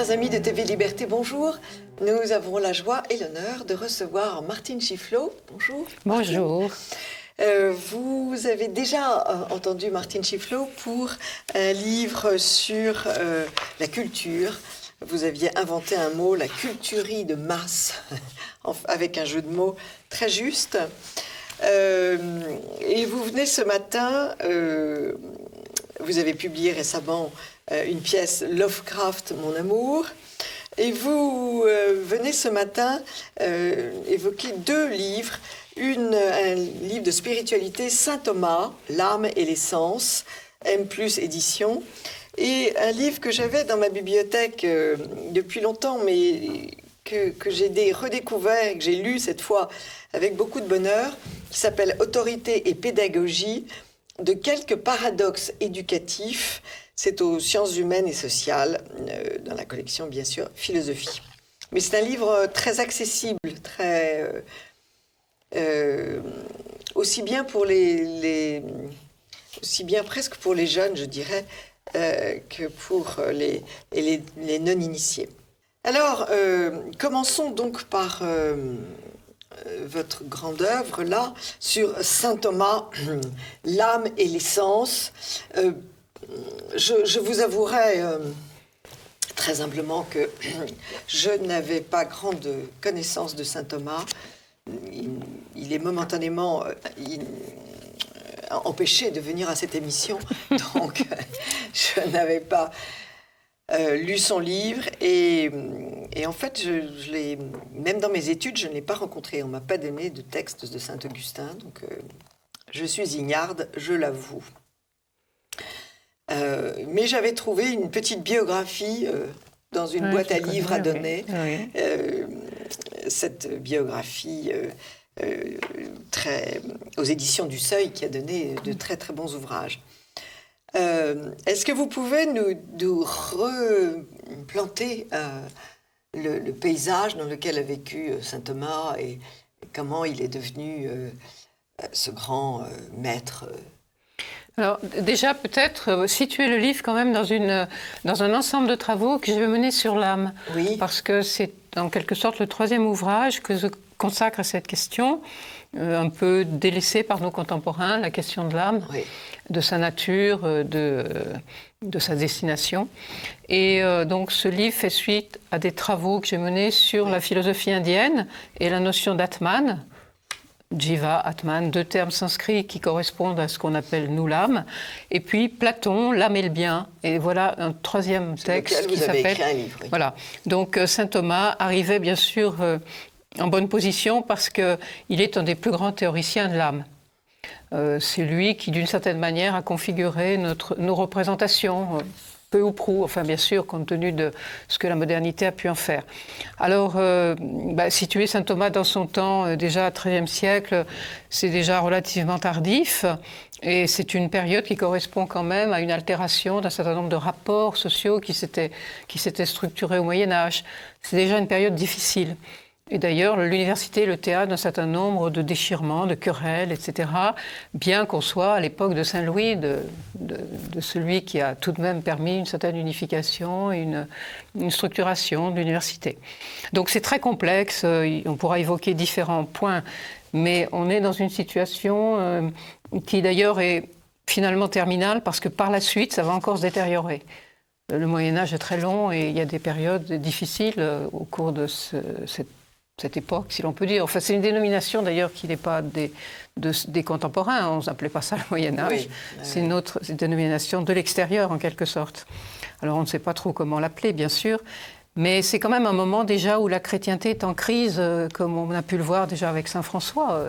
Chers amis de TV Liberté, bonjour. Nous avons la joie et l'honneur de recevoir Martine Chiflot. Bonjour. Bonjour. Vous avez déjà entendu Martine Chiflot pour un livre sur la culture. Vous aviez inventé un mot, la culturie de masse, avec un jeu de mots très juste. Et vous venez ce matin, vous avez publié récemment une pièce Lovecraft, mon amour. Et vous venez ce matin évoquer deux livres. Un livre de spiritualité, Saint Thomas, L'âme et l'essence, M+ édition. Et un livre que j'avais dans ma bibliothèque depuis longtemps, mais que j'ai redécouvert et que j'ai lu cette fois avec beaucoup de bonheur, qui s'appelle Autorité et pédagogie, de quelques paradoxes éducatifs. C'est aux sciences humaines et sociales, dans la collection, bien sûr, Philosophie. Mais c'est un livre très accessible, très... aussi bien pour aussi bien presque pour les jeunes, je dirais, que pour les non-initiés. Alors, commençons donc par votre grande œuvre, là, sur Saint Thomas, l'âme et l'essence. Je vous avouerai très humblement que je n'avais pas grande connaissance de Saint Thomas. Il est momentanément empêché de venir à cette émission, donc je n'avais pas lu son livre et en fait, je l'ai, même dans mes études, je ne l'ai pas rencontré. On ne m'a pas donné de texte de Saint-Augustin, donc je suis ignarde, je l'avoue. Mais j'avais trouvé une petite biographie dans une boîte à livres à donner. Oui. Cette biographie aux éditions du Seuil qui a donné de très très bons ouvrages. Est-ce que vous pouvez nous replanter le paysage dans lequel a vécu saint Thomas et comment il est devenu ce grand maître? Alors déjà peut-être situer le livre quand même dans un ensemble de travaux que je vais mener sur l'âme. Oui. Parce que c'est en quelque sorte le troisième ouvrage que je consacre à cette question, un peu délaissée par nos contemporains, la question de l'âme, oui, de sa nature, de sa destination. Et donc ce livre fait suite à des travaux que j'ai menés sur oui, la philosophie indienne et la notion d'Atman. Jiva, Atman, deux termes sanscrits qui correspondent à ce qu'on appelle nous l'âme, et puis Platon, l'âme et le bien. Et voilà un troisième texte qui s'appelle... Livre, oui. Voilà. Donc saint Thomas arrivait bien sûr en bonne position parce qu'il est un des plus grands théoriciens de l'âme. C'est lui qui, d'une certaine manière, a configuré nos représentations, peu ou prou, enfin bien sûr, compte tenu de ce que la modernité a pu en faire. Alors, situer saint Thomas dans son temps, déjà XIIIe siècle, c'est déjà relativement tardif, et c'est une période qui correspond quand même à une altération d'un certain nombre de rapports sociaux qui s'étaient structurés au Moyen-Âge. C'est déjà une période difficile. Et d'ailleurs, l'université est le théâtre d'un certain nombre de déchirements, de querelles, etc., bien qu'on soit à l'époque de Saint-Louis, de celui qui a tout de même permis une certaine unification et une structuration de l'université. Donc c'est très complexe, on pourra évoquer différents points, mais on est dans une situation qui d'ailleurs est finalement terminale, parce que par la suite, ça va encore se détériorer. Le Moyen-Âge est très long et il y a des périodes difficiles au cours de cette époque, si l'on peut dire. Enfin, c'est une dénomination d'ailleurs qui n'est pas des contemporains. On n'appelait pas ça le Moyen-Âge. Oui, c'est une autre dénomination de l'extérieur, en quelque sorte. Alors, on ne sait pas trop comment l'appeler, bien sûr. Mais c'est quand même un moment déjà où la chrétienté est en crise, comme on a pu le voir déjà avec saint François.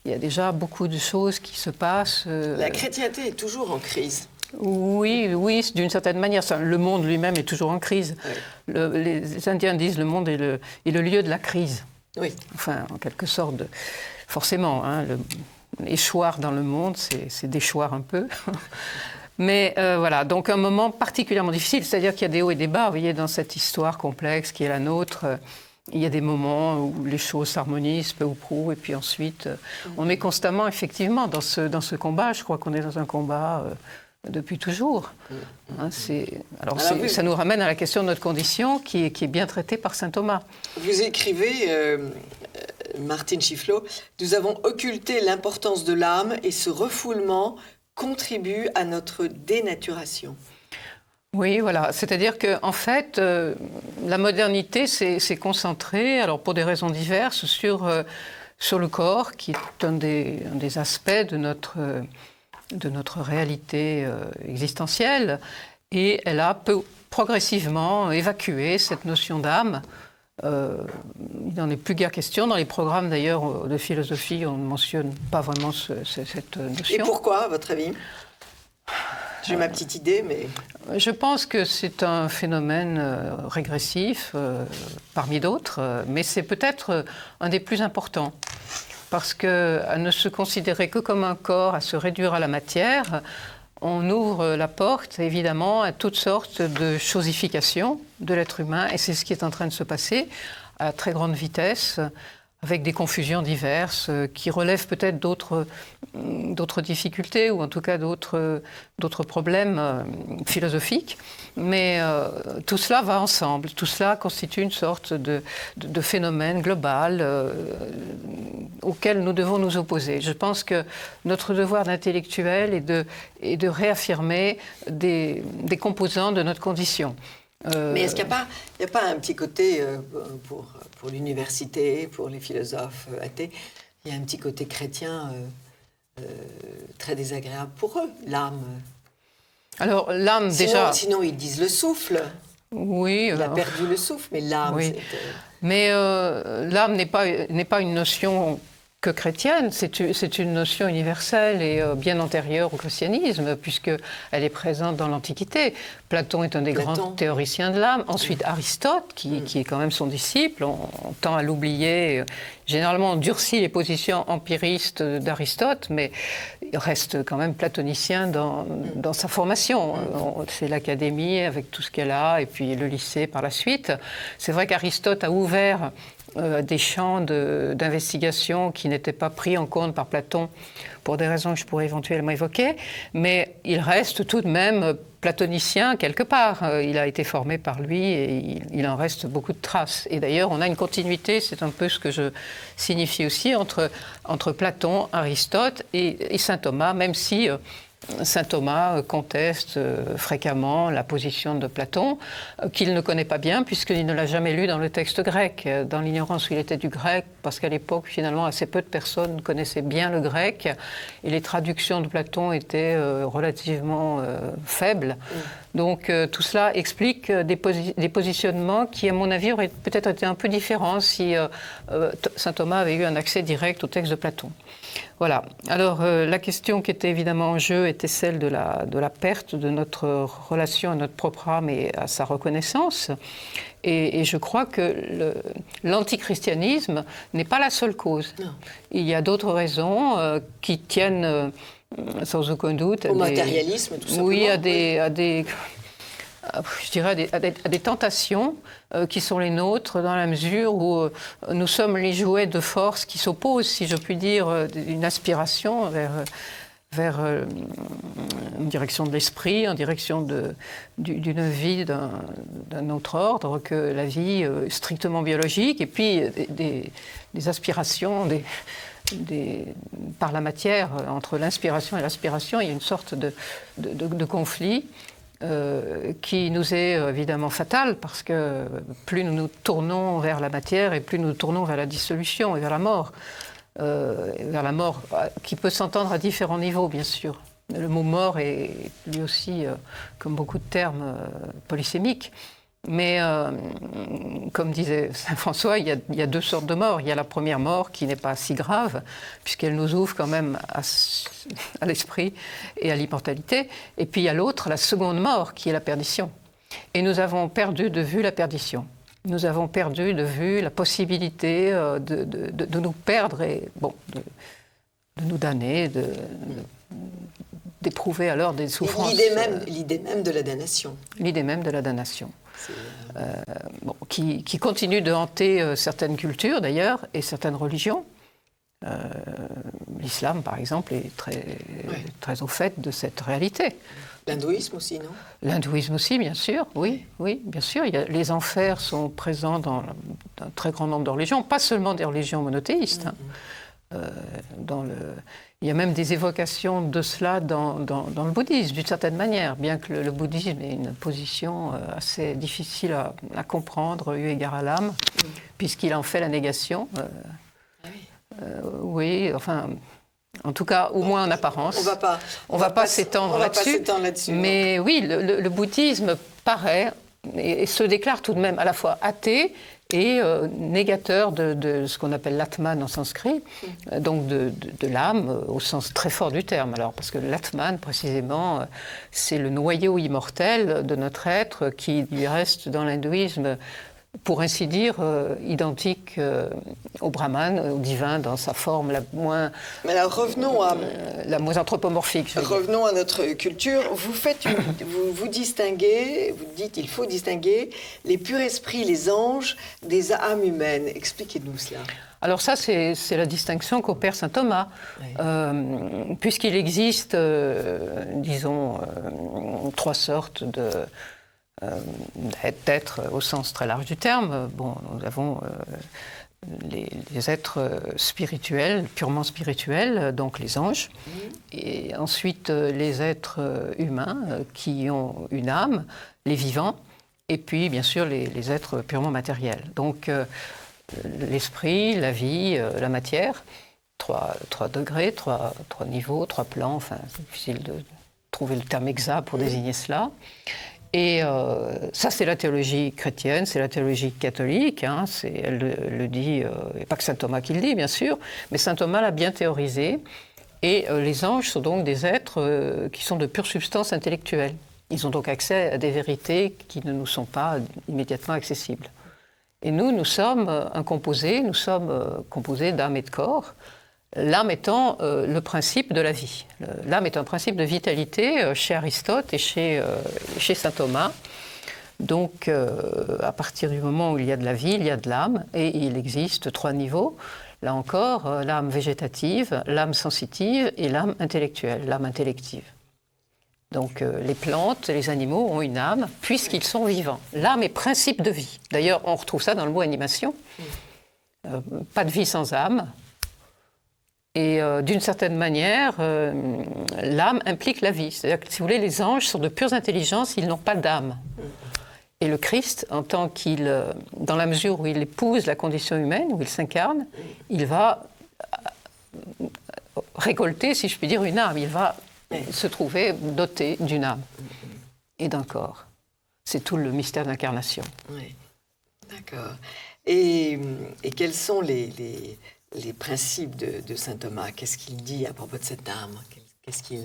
Il y a déjà beaucoup de choses qui se passent. La chrétienté est toujours en crise. Oui, d'une certaine manière. Le monde lui-même est toujours en crise. Oui. Les Indiens disent le monde est le lieu de la crise. Oui. Enfin, en quelque sorte, forcément, hein, échoir dans le monde, c'est déchoir un peu. Mais voilà, donc un moment particulièrement difficile, c'est-à-dire qu'il y a des hauts et des bas, vous voyez, dans cette histoire complexe qui est la nôtre. Il y a des moments où les choses s'harmonisent peu ou prou, et puis ensuite, on est constamment, effectivement, dans ce combat. Je crois qu'on est dans un combat depuis toujours. Ça nous ramène à la question de notre condition qui est bien traitée par saint Thomas. Vous écrivez, Martine Chiflot, « Nous avons occulté l'importance de l'âme et ce refoulement contribue à notre dénaturation. » Oui, voilà. C'est-à-dire qu'en fait, la modernité s'est concentrée, alors pour des raisons diverses, sur le corps, qui est un des aspects de notre réalité existentielle, et elle a progressivement évacué cette notion d'âme. Il n'en est plus guère question. Dans les programmes d'ailleurs de philosophie, on ne mentionne pas vraiment cette notion. Et pourquoi, à votre avis ? J'ai ma petite idée, mais... Je pense que c'est un phénomène régressif, parmi d'autres, mais c'est peut-être un des plus importants. Parce qu'à ne se considérer que comme un corps, à se réduire à la matière, on ouvre la porte, évidemment, à toutes sortes de chosifications de l'être humain, et c'est ce qui est en train de se passer à très grande vitesse, avec des confusions diverses qui relèvent peut-être d'autres difficultés ou en tout cas d'autres problèmes philosophiques. Mais tout cela va ensemble. Tout cela constitue une sorte de phénomène global auquel nous devons nous opposer. Je pense que notre devoir d'intellectuel est de réaffirmer des composants de notre condition. Mais est-ce qu'il n'y a pas un petit côté, pour l'université, pour les philosophes athées, il y a un petit côté chrétien très désagréable pour eux, l'âme. Alors l'âme déjà... Sinon ils disent le souffle. Oui. Il a perdu le souffle, mais l'âme... Oui. Mais l'âme n'est pas une notion que chrétienne, c'est une notion universelle et bien antérieure au christianisme, puisqu'elle est présente dans l'Antiquité. Platon est un des grands théoriciens de l'âme. Ensuite, Aristote, qui est quand même son disciple, on tend à l'oublier. Généralement, on durcit les positions empiristes d'Aristote, mais il reste quand même platonicien dans sa formation. C'est l'académie avec tout ce qu'elle a, et puis le lycée par la suite. C'est vrai qu'Aristote a ouvert des champs d'investigation qui n'étaient pas pris en compte par Platon pour des raisons que je pourrais éventuellement évoquer, mais il reste tout de même platonicien quelque part. Il a été formé par lui et il en reste beaucoup de traces. Et d'ailleurs, on a une continuité, c'est un peu ce que je signifie aussi, entre Platon, Aristote et saint Thomas, même si... Saint Thomas conteste fréquemment la position de Platon, qu'il ne connaît pas bien puisqu'il ne l'a jamais lu dans le texte grec, dans l'ignorance où il était du grec, parce qu'à l'époque, finalement, assez peu de personnes connaissaient bien le grec et les traductions de Platon étaient relativement faibles. Donc tout cela explique des positionnements qui, à mon avis, auraient peut-être été un peu différents si saint Thomas avait eu un accès direct au texte de Platon. Voilà. Alors, la question qui était évidemment en jeu était celle de la perte de notre relation à notre propre âme et à sa reconnaissance. Et je crois que l'antichristianisme n'est pas la seule cause. Non. Il y a d'autres raisons qui tiennent, sans aucun doute... Au matérialisme, tout simplement. Oui, à des tentations qui sont les nôtres, dans la mesure où nous sommes les jouets de force qui s'opposent, si je puis dire, une aspiration vers une direction de l'esprit, en direction d'une vie d'un autre ordre que la vie strictement biologique, et puis des aspirations, par la matière, entre l'inspiration et l'aspiration, il y a une sorte de conflit qui nous est évidemment fatal, parce que plus nous nous tournons vers la matière et plus nous nous tournons vers la dissolution et vers la mort. Qui peut s'entendre à différents niveaux, bien sûr. Le mot mort est lui aussi, comme beaucoup de termes, polysémique. Mais comme disait saint François, il y a deux sortes de morts. Il y a la première mort qui n'est pas si grave, puisqu'elle nous ouvre quand même à l'esprit et à l'immortalité. Et puis il y a l'autre, la seconde mort, qui est la perdition. Et nous avons perdu de vue la perdition. Nous avons perdu de vue la possibilité de nous perdre et de nous damner, d'éprouver alors des souffrances. L'idée même de la damnation. L'idée même de la damnation. Qui continue de hanter certaines cultures d'ailleurs et certaines religions. l'islam, par exemple, est très au fait de cette réalité. L'hindouisme aussi, non? L'hindouisme aussi, bien sûr, oui, bien sûr. Les enfers sont présents dans un très grand nombre de religions, pas seulement des religions monothéistes. Il y a même des évocations de cela dans le bouddhisme, d'une certaine manière, bien que le bouddhisme ait une position assez difficile à comprendre, eu égard à l'âme, puisqu'il en fait la négation. Oui, enfin... En tout cas, au moins en apparence. On ne va pas s'étendre là-dessus. Mais oui, le bouddhisme paraît et se déclare tout de même à la fois athée et négateur de ce qu'on appelle l'atman en sanskrit, donc de l'âme au sens très fort du terme. Alors, parce que l'atman, précisément, c'est le noyau immortel de notre être qui lui reste dans l'hindouisme, pour ainsi dire, identique au Brahman, au divin, dans sa forme la moins... Mais alors la moins anthropomorphique. Revenons à notre culture. Vous distinguez, vous dites il faut distinguer les purs esprits, les anges, des âmes humaines. Expliquez-nous cela. Alors ça, c'est la distinction qu'opère saint Thomas, puisqu'il existe, disons, trois sortes d'êtres au sens très large du terme. Bon, nous avons les êtres spirituels, purement spirituels, donc les anges, et ensuite les êtres humains qui ont une âme, les vivants, et puis bien sûr les êtres purement matériels. Donc l'esprit, la vie, la matière, trois degrés, trois niveaux, trois plans, enfin c'est difficile de trouver le terme exact pour désigner cela. Et ça, c'est la théologie chrétienne, c'est la théologie catholique. Elle le dit, et pas que saint Thomas qui le dit, bien sûr, mais saint Thomas l'a bien théorisé. Et les anges sont donc des êtres qui sont de pure substance intellectuelle. Ils ont donc accès à des vérités qui ne nous sont pas immédiatement accessibles. Et nous sommes un composé, nous sommes composés d'âme et de corps. L'âme étant le principe de la vie. L'âme est un principe de vitalité chez Aristote et chez saint Thomas. Donc, à partir du moment où il y a de la vie, il y a de l'âme, et il existe trois niveaux. Là encore, l'âme végétative, l'âme sensitive et l'âme intellectuelle, l'âme intellective. Donc, les plantes, les animaux ont une âme, puisqu'ils sont vivants. L'âme est principe de vie. D'ailleurs, on retrouve ça dans le mot animation. Pas de vie sans âme. Et d'une certaine manière, l'âme implique la vie. C'est-à-dire que, si vous voulez, les anges sont de pures intelligences, ils n'ont pas d'âme. Et le Christ, en tant dans la mesure où il épouse la condition humaine, où il s'incarne, il va récolter, si je puis dire, une âme. Il va se trouver doté d'une âme et d'un corps. C'est tout le mystère d'incarnation. Oui, d'accord. Et quels sont les principes de saint Thomas? Qu'est-ce qu'il dit à propos de cette âme? Qu'est-ce qu'il...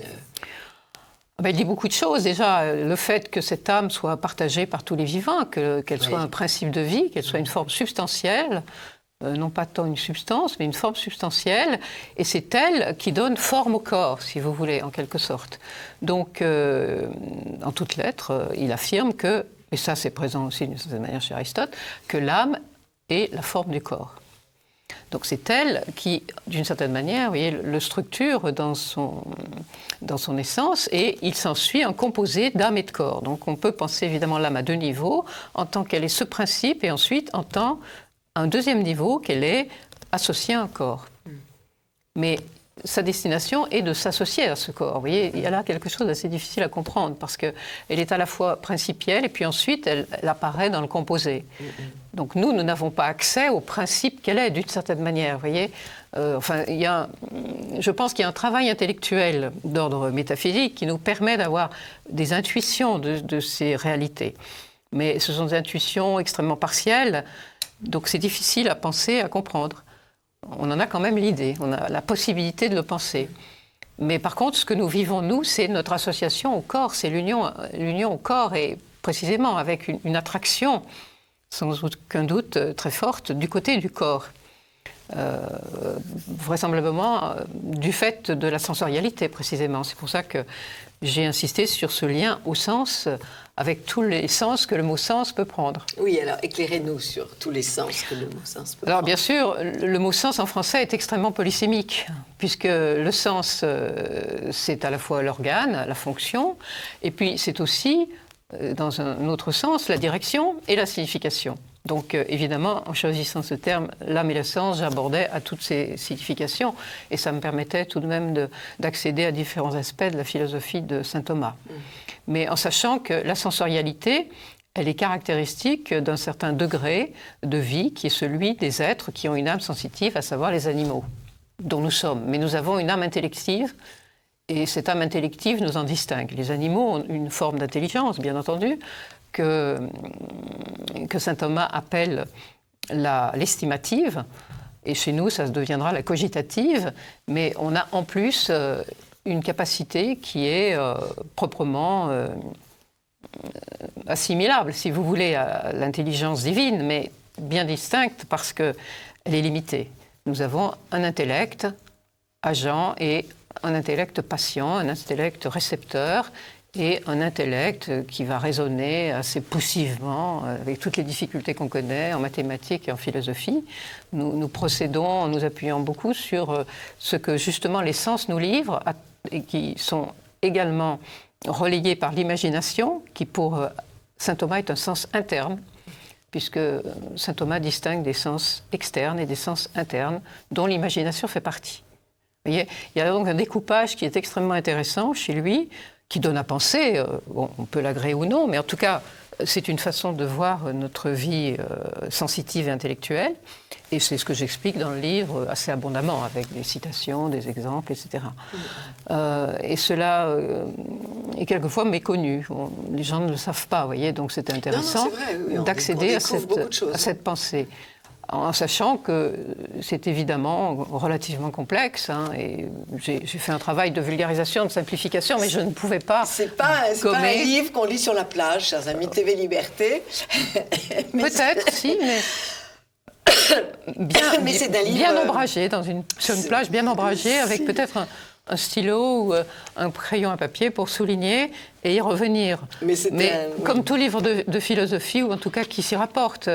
Il dit beaucoup de choses. Déjà, le fait que cette âme soit partagée par tous les vivants, qu'elle soit un principe de vie, qu'elle soit une forme substantielle, non pas tant une substance, mais une forme substantielle, et c'est elle qui donne forme au corps, si vous voulez, en quelque sorte. Donc, en toutes lettres, il affirme que, et ça c'est présent aussi d'une certaine manière chez Aristote, que l'âme est la forme du corps. Donc c'est elle qui, d'une certaine manière, vous voyez, le structure dans son essence, et il s'ensuit un composé d'âme et de corps. Donc on peut penser évidemment l'âme à deux niveaux, en tant qu'elle est ce principe, et ensuite en tant un deuxième niveau qu'elle est associée à un corps. Mais sa destination est de s'associer à ce corps. Vous voyez, il y a là quelque chose d'assez difficile à comprendre, parce qu'elle est à la fois principielle, et puis ensuite elle apparaît dans le composé. Donc nous n'avons pas accès au principe qu'elle est, d'une certaine manière. Vous voyez, je pense qu'il y a un travail intellectuel d'ordre métaphysique qui nous permet d'avoir des intuitions de ces réalités. Mais ce sont des intuitions extrêmement partielles, donc c'est difficile à penser, à comprendre. On en a quand même l'idée, on a la possibilité de le penser. Mais par contre, ce que nous vivons, nous, c'est notre association au corps, c'est l'union au corps, et précisément avec une attraction, sans aucun doute très forte, du côté du corps. vraisemblablement du fait de la sensorialité précisément. C'est pour ça que j'ai insisté sur ce lien au sens avec tous les sens que le mot sens peut prendre. Oui, alors éclairez-nous sur tous les sens que le mot sens peut prendre. Alors bien sûr, le mot sens en français est extrêmement polysémique, puisque le sens, c'est à la fois l'organe, la fonction, et puis c'est aussi, dans un autre sens, la direction et la signification. Donc évidemment, en choisissant ce terme, l'âme et le sens, j'abordais à toutes ces significations et ça me permettait tout de même d'accéder à différents aspects de la philosophie de saint Thomas. Mais en sachant que la sensorialité, elle est caractéristique d'un certain degré de vie qui est celui des êtres qui ont une âme sensitive, à savoir les animaux, dont nous sommes. Mais nous avons une âme intellective et cette âme intellective nous en distingue. Les animaux ont une forme d'intelligence, bien entendu, que saint Thomas appelle l'estimative, et chez nous, ça deviendra la cogitative, mais on a en plus une capacité qui est proprement assimilable, si vous voulez, à l'intelligence divine, mais bien distincte parce qu'elle est limitée. Nous avons un intellect agent et un intellect patient, un intellect récepteur, et un intellect qui va raisonner assez poussivement, avec toutes les difficultés qu'on connaît en mathématiques et en philosophie. Nous procédons en nous appuyant beaucoup sur ce que justement les sens nous livrent, et qui sont également relayés par l'imagination, qui pour saint Thomas est un sens interne, puisque saint Thomas distingue des sens externes et des sens internes, dont l'imagination fait partie. Vous voyez, il y a donc un découpage qui est extrêmement intéressant chez lui, qui donne à penser, bon, on peut l'agréer ou non, mais en tout cas, c'est une façon de voir notre vie sensitive et intellectuelle, et c'est ce que j'explique dans le livre assez abondamment, avec des citations, des exemples, etc. Et cela est quelquefois méconnu. Bon, les gens ne le savent pas, vous voyez, donc c'est intéressant d'accéder à cette pensée. En sachant que c'est évidemment relativement complexe, hein, et j'ai fait un travail de vulgarisation, de simplification, mais je ne pouvais pas... C'est pas un livre qu'on lit sur la plage, chers amis de TV Liberté. Peut-être, si, mais... bien ombragé, sur une plage bien ombragée, avec peut-être un stylo ou un crayon à papier pour souligner et y revenir. Mais comme tout livre de philosophie, ou en tout cas qui s'y rapporte...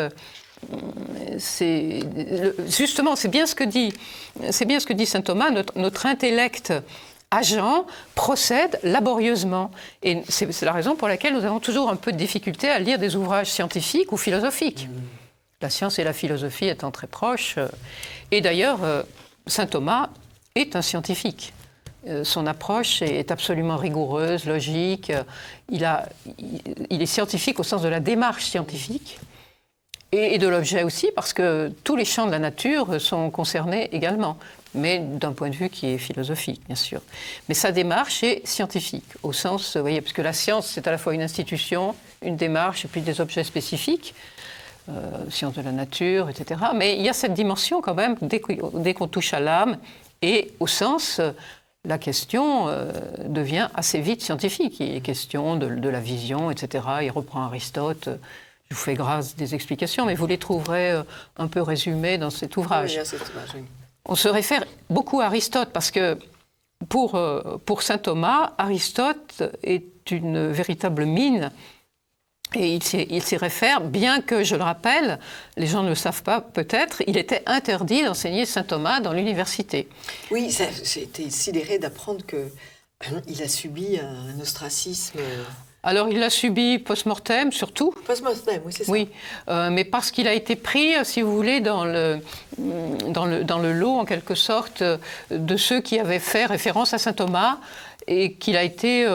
Justement, c'est bien ce que dit saint Thomas, notre intellect agent procède laborieusement. Et c'est la raison pour laquelle nous avons toujours un peu de difficulté à lire des ouvrages scientifiques ou philosophiques. La science et la philosophie étant très proches. Et d'ailleurs, saint Thomas est un scientifique. Son approche est absolument rigoureuse, logique. Il est scientifique au sens de la démarche scientifique. Et de l'objet aussi, parce que tous les champs de la nature sont concernés également, mais d'un point de vue qui est philosophique, bien sûr. Mais sa démarche est scientifique, au sens, vous voyez, parce que la science, c'est à la fois une institution, une démarche, et puis des objets spécifiques, science de la nature, etc. Mais il y a cette dimension quand même, dès qu'on touche à l'âme, et au sens... la question devient assez vite scientifique. Il est question de la vision, etc. Il reprend Aristote... Je vous fais grâce des explications, mais vous les trouverez un peu résumées dans cet ouvrage. Oui, oui. On se réfère beaucoup à Aristote, parce que pour saint Thomas, Aristote est une véritable mine. Et il s'y réfère, bien que, je le rappelle, les gens ne le savent pas peut-être, il était interdit d'enseigner saint Thomas dans l'université. Oui, j'ai été sidérée d'apprendre qu'il a subi un ostracisme... Alors, il l'a subi post-mortem, surtout. Post-mortem, oui, c'est ça. Oui, mais parce qu'il a été pris, si vous voulez, dans le lot, en quelque sorte, de ceux qui avaient fait référence à saint Thomas, et qu'il a été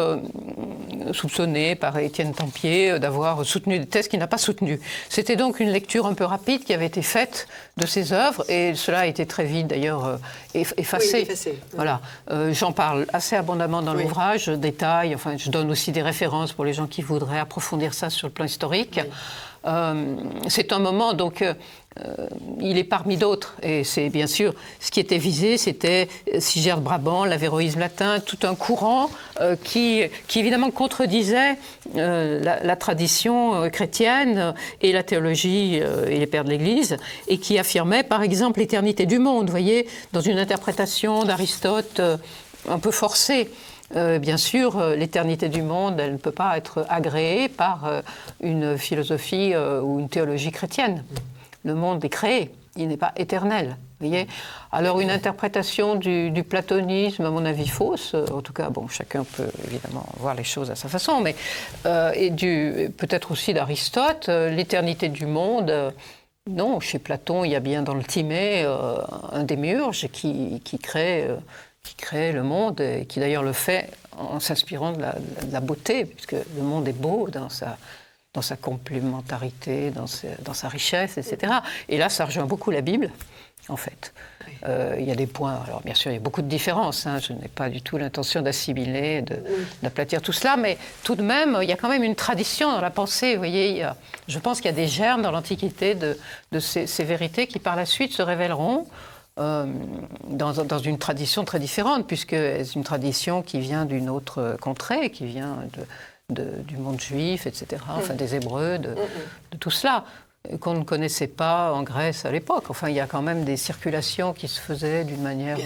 soupçonné par Étienne Tempier d'avoir soutenu des thèses qu'il n'a pas soutenues. C'était donc une lecture un peu rapide qui avait été faite de ses œuvres, et cela a été très vite, d'ailleurs, effacé. Oui, effacé. Voilà. J'en parle assez abondamment dans l'ouvrage, je détaille, enfin, je donne aussi des références pour les gens qui voudraient approfondir ça sur le plan historique. C'est un moment, donc, il est parmi d'autres. Et c'est bien sûr, ce qui était visé, c'était Sigerd Brabant, l'avéroïsme latin, tout un courant qui évidemment contredisait la tradition chrétienne et la théologie et les pères de l'Église, et qui affirmait, par exemple, l'éternité du monde, vous voyez, dans une interprétation d'Aristote un peu forcée. Bien sûr, l'éternité du monde, elle ne peut pas être agréée par une philosophie ou une théologie chrétienne. Le monde est créé, il n'est pas éternel. Voyez. Alors une interprétation du platonisme, à mon avis, fausse. En tout cas, bon, chacun peut évidemment voir les choses à sa façon, mais et peut-être aussi d'Aristote, l'éternité du monde. Non, chez Platon, il y a bien dans le Timée un démiurge qui crée le monde, et qui d'ailleurs le fait en s'inspirant de la beauté, puisque le monde est beau dans sa complémentarité, dans sa richesse, etc. Et là, ça rejoint beaucoup la Bible, en fait. Il y a des points, alors bien sûr, il y a beaucoup de différences, je n'ai pas du tout l'intention d'assimiler, d'aplatir tout cela, mais tout de même, il y a quand même une tradition dans la pensée, vous voyez, je pense qu'il y a des germes dans l'Antiquité de ces vérités qui, par la suite, se révéleront dans une tradition très différente, puisque c'est une tradition qui vient d'une autre contrée, qui vient du monde juif, etc., enfin des Hébreux, de tout cela, qu'on ne connaissait pas en Grèce à l'époque. Enfin, il y a quand même des circulations qui se faisaient d'une manière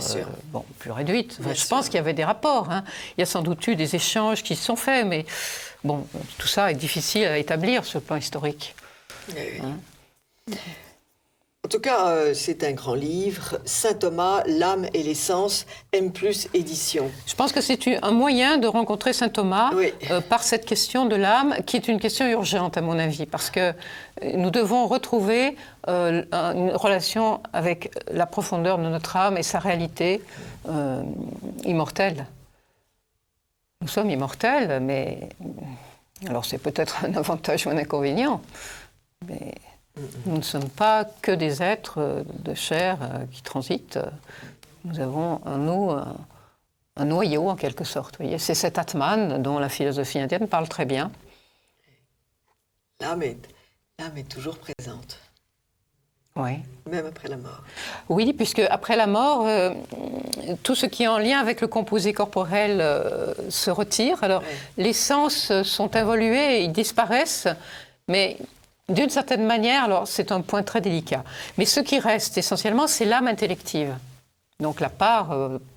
plus réduite. Enfin, je pense qu'il y avait des rapports. Il y a sans doute eu des échanges qui se sont faits, mais bon, tout ça est difficile à établir sur le plan historique. Oui. En tout cas, c'est un grand livre. Saint Thomas, l'âme et l'essence, M+ édition. Je pense que c'est un moyen de rencontrer Saint Thomas par cette question de l'âme, qui est une question urgente à mon avis, parce que nous devons retrouver une relation avec la profondeur de notre âme et sa réalité immortelle. Nous sommes immortels, mais alors c'est peut-être un avantage ou un inconvénient, mais nous ne sommes pas que des êtres de chair qui transitent. Nous avons en nous un noyau, en quelque sorte. Vous voyez, c'est cet Atman dont la philosophie indienne parle très bien. L'âme est toujours présente. Oui. Même après la mort. Oui, puisque après la mort, tout ce qui est en lien avec le composé corporel se retire. Alors, les sens sont involués, ils disparaissent, mais d'une certaine manière, alors c'est un point très délicat, mais ce qui reste essentiellement, c'est l'âme intellective. Donc la part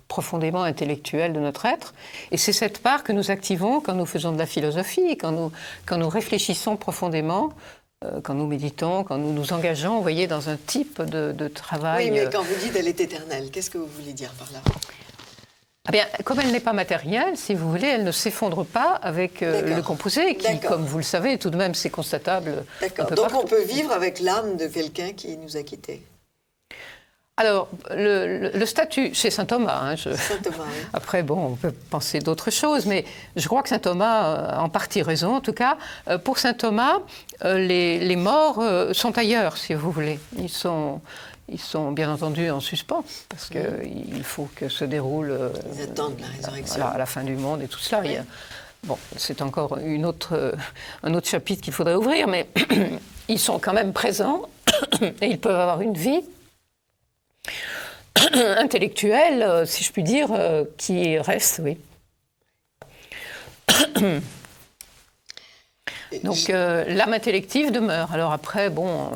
profondément intellectuelle de notre être. Et c'est cette part que nous activons quand nous faisons de la philosophie, quand nous réfléchissons profondément, quand nous méditons, quand nous nous engageons, vous voyez, dans un type de travail. Oui, mais quand vous dites elle est éternelle, qu'est-ce que vous voulez dire par là ? Eh bien, comme elle n'est pas matérielle, si vous voulez, elle ne s'effondre pas avec le composé, qui, comme vous le savez, tout de même, c'est constatable. D'accord. Donc partout. On peut vivre avec l'âme de quelqu'un qui nous a quittés. Alors, le statut chez saint Thomas, Saint Thomas, oui. Après, bon, on peut penser d'autres choses, mais je crois que saint Thomas a en partie raison. En tout cas, pour saint Thomas, les morts sont ailleurs, si vous voulez. Ils sont bien entendu en suspens, parce qu'il faut que se déroule ils attendent la résurrection. À la fin du monde et tout cela. Oui. Bon, c'est encore un autre chapitre qu'il faudrait ouvrir, mais ils sont quand même présents et ils peuvent avoir une vie intellectuelle, si je puis dire, qui reste, oui. Donc l'âme intellective demeure. Alors après, bon,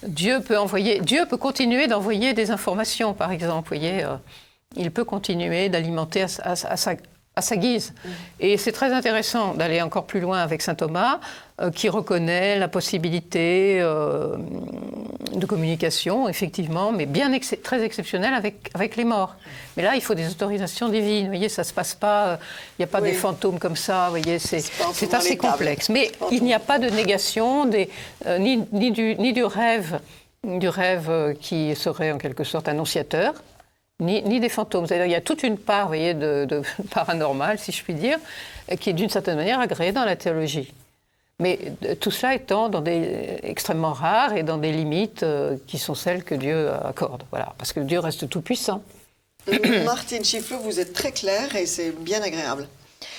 Dieu peut continuer d'envoyer des informations, par exemple. Vous voyez, il peut continuer d'alimenter à sa guise. Et c'est très intéressant d'aller encore plus loin avec saint Thomas, qui reconnaît la possibilité de communication, effectivement, mais très exceptionnelle avec les morts. Mais là, il faut des autorisations divines. Vous voyez, ça ne se passe pas, il n'y a pas des fantômes comme ça. Vous voyez, c'est assez complexe. Mais il n'y a pas de négation ni du rêve qui serait en quelque sorte annonciateur, ni des fantômes. C'est-à-dire il y a toute une part, vous voyez, de paranormal, si je puis dire, qui est d'une certaine manière agréée dans la théologie. Mais tout cela étant extrêmement rare et dans des limites qui sont celles que Dieu accorde. Voilà, parce que Dieu reste tout-puissant. Martine Schifflot, vous êtes très claire et c'est bien agréable.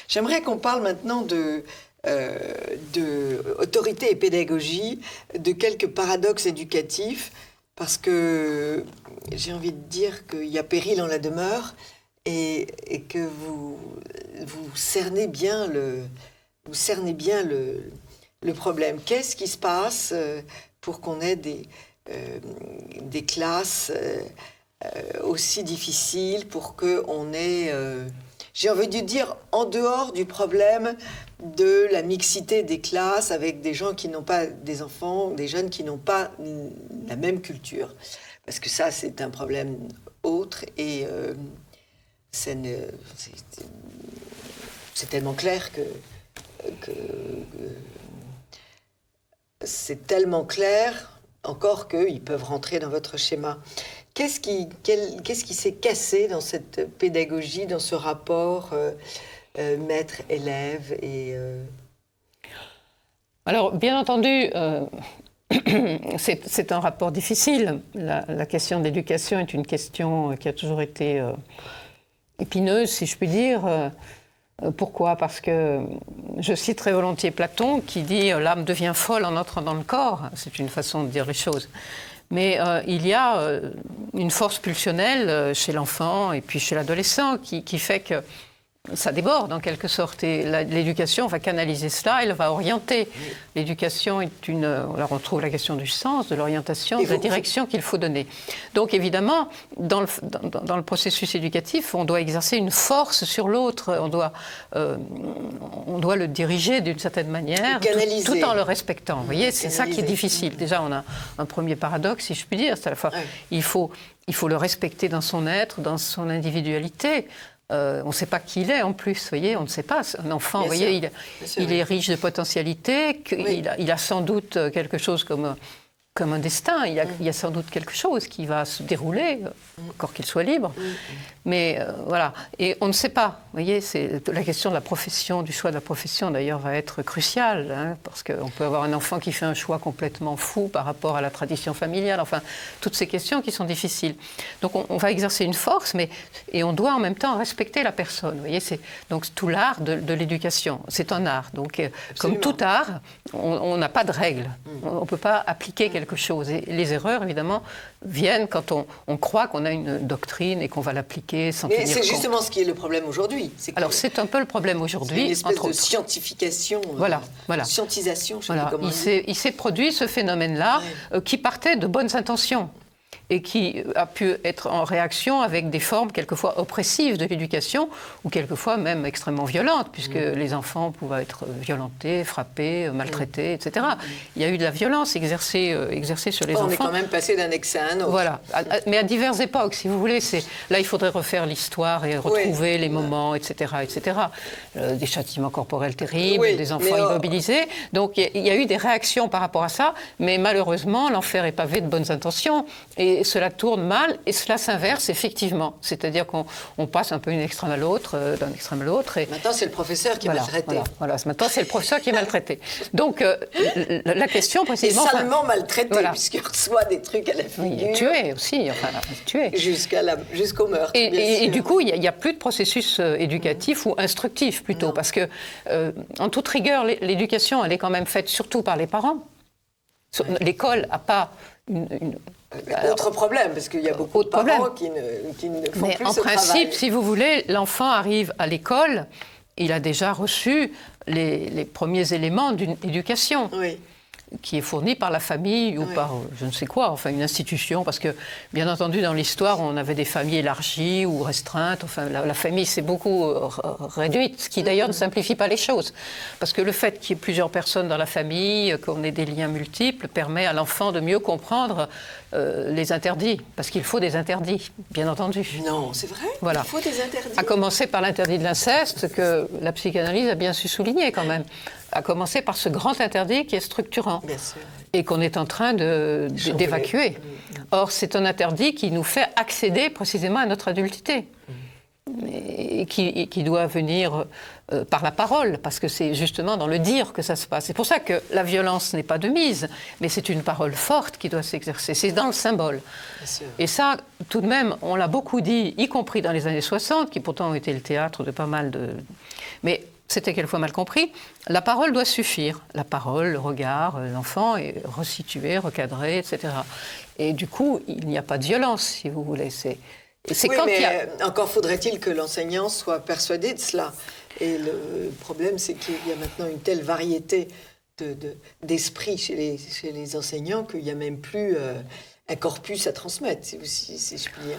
J'aimerais qu'on parle maintenant de autorité et pédagogie, de quelques paradoxes éducatifs, parce que j'ai envie de dire qu'il y a péril en la demeure et que vous cernez bien le problème. Qu'est-ce qui se passe pour qu'on ait des classes aussi difficiles, pour qu'on ait... j'ai envie de dire, en dehors du problème de la mixité des classes avec des gens qui n'ont pas des enfants, des jeunes qui n'ont pas la même culture. Parce que ça, c'est un problème autre et c'est tellement clair que c'est tellement clair encore qu'ils peuvent rentrer dans votre schéma. Qu'est-ce qui s'est cassé dans cette pédagogie, dans ce rapport maître-élève Alors, bien entendu, c'est un rapport difficile. La question de l'éducation est une question qui a toujours été épineuse, si je puis dire. Pourquoi ? Parce que je cite très volontiers Platon qui dit « l'âme devient folle en entrant dans le corps ». C'est une façon de dire les choses. Mais il y a une force pulsionnelle chez l'enfant et puis chez l'adolescent qui fait que ça déborde en quelque sorte. Et l'éducation va canaliser cela, elle va orienter. L'éducation est une... Alors on trouve la question du sens, de l'orientation, de la direction qu'il faut donner. Donc évidemment, dans le processus éducatif, on doit exercer une force sur l'autre, on doit le diriger d'une certaine manière, tout en le respectant. Vous voyez, c'est ça qui est difficile. Déjà, on a un premier paradoxe, si je puis dire, c'est à la fois, il faut le respecter dans son être, dans son individualité. On ne sait pas qui il est en plus, vous voyez, on ne sait pas. Un enfant, vous voyez, il est riche de potentialités, il a sans doute quelque chose comme un destin, il y a sans doute quelque chose qui va se dérouler, encore qu'il soit libre. Mais voilà, et on ne sait pas, vous voyez, c'est la question de la profession, du choix de la profession d'ailleurs va être cruciale, hein, parce qu'on peut avoir un enfant qui fait un choix complètement fou par rapport à la tradition familiale, enfin, toutes ces questions qui sont difficiles. Donc on va exercer une force, et on doit en même temps respecter la personne, vous voyez, c'est donc tout l'art de l'éducation, c'est un art, donc comme tout art, on n'a pas de règles, on ne peut pas appliquer quelque chose, et les erreurs évidemment viennent quand on croit qu'on a une doctrine et qu'on va l'appliquer sans tenir compte. Mais c'est justement ce qui est le problème aujourd'hui. Alors c'est un peu le problème aujourd'hui. C'est une espèce de scientification, voilà. scientisation, je sais pas comment il s'est produit ce phénomène-là qui partait de bonnes intentions et qui a pu être en réaction avec des formes quelquefois oppressives de l'éducation ou quelquefois même extrêmement violentes, puisque les enfants pouvaient être violentés, frappés, maltraités, etc. Il y a eu de la violence exercée sur les enfants. On est quand même passé d'un excès à un autre. Voilà, mais à diverses époques, si vous voulez. Là, il faudrait refaire l'histoire et retrouver les moments, etc., etc. Des châtiments corporels terribles, des enfants immobilisés. Donc, il y a eu des réactions par rapport à ça, mais malheureusement, l'enfer est pavé de bonnes intentions. Et cela tourne mal, et cela s'inverse effectivement. C'est-à-dire qu'on passe un peu d'un extrême à l'autre. Et maintenant, c'est le professeur qui est maltraité. Voilà, maintenant, c'est le professeur qui est maltraité. Donc, la question, précisément... Et salement maltraité, puisqu'il reçoit des trucs à la figure. Oui, tué aussi, tué. Jusqu'au meurtre, et du coup, il n'y a plus de processus éducatif ou instructif, plutôt. Non. Parce que, en toute rigueur, l'éducation, elle est quand même faite surtout par les parents. L'école n'a pas... Autre problème, parce qu'il y a beaucoup de parents qui ne font plus ce travail. En principe, si vous voulez, l'enfant arrive à l'école, il a déjà reçu les premiers éléments d'une éducation. Qui est fournie par la famille ou par je ne sais quoi, enfin une institution, parce que bien entendu dans l'histoire on avait des familles élargies ou restreintes, enfin la famille s'est beaucoup réduite, ce qui d'ailleurs ne simplifie pas les choses, parce que le fait qu'il y ait plusieurs personnes dans la famille, qu'on ait des liens multiples, permet à l'enfant de mieux comprendre les interdits, parce qu'il faut des interdits, bien entendu. Non, c'est vrai, voilà. Il faut des interdits. À commencer par l'interdit de l'inceste, que la psychanalyse a bien su souligner quand même. À commencer par ce grand interdit qui est structurant et qu'on est en train d'évacuer. Or, c'est un interdit qui nous fait accéder précisément à notre adultité et qui doit venir par la parole, parce que c'est justement dans le dire que ça se passe. C'est pour ça que la violence n'est pas de mise, mais c'est une parole forte qui doit s'exercer. C'est dans le symbole. Et ça, tout de même, on l'a beaucoup dit, y compris dans les années 60, qui pourtant ont été le théâtre de pas mal de... Mais c'était quelquefois mal compris, la parole doit suffire. La parole, le regard, l'enfant est resitué, recadré, etc. Et du coup, il n'y a pas de violence, si vous voulez. Encore faudrait-il que l'enseignant soit persuadé de cela. Et le problème, c'est qu'il y a maintenant une telle variété d'esprit chez les enseignants qu'il n'y a même plus un corpus à transmettre, si je puis dire.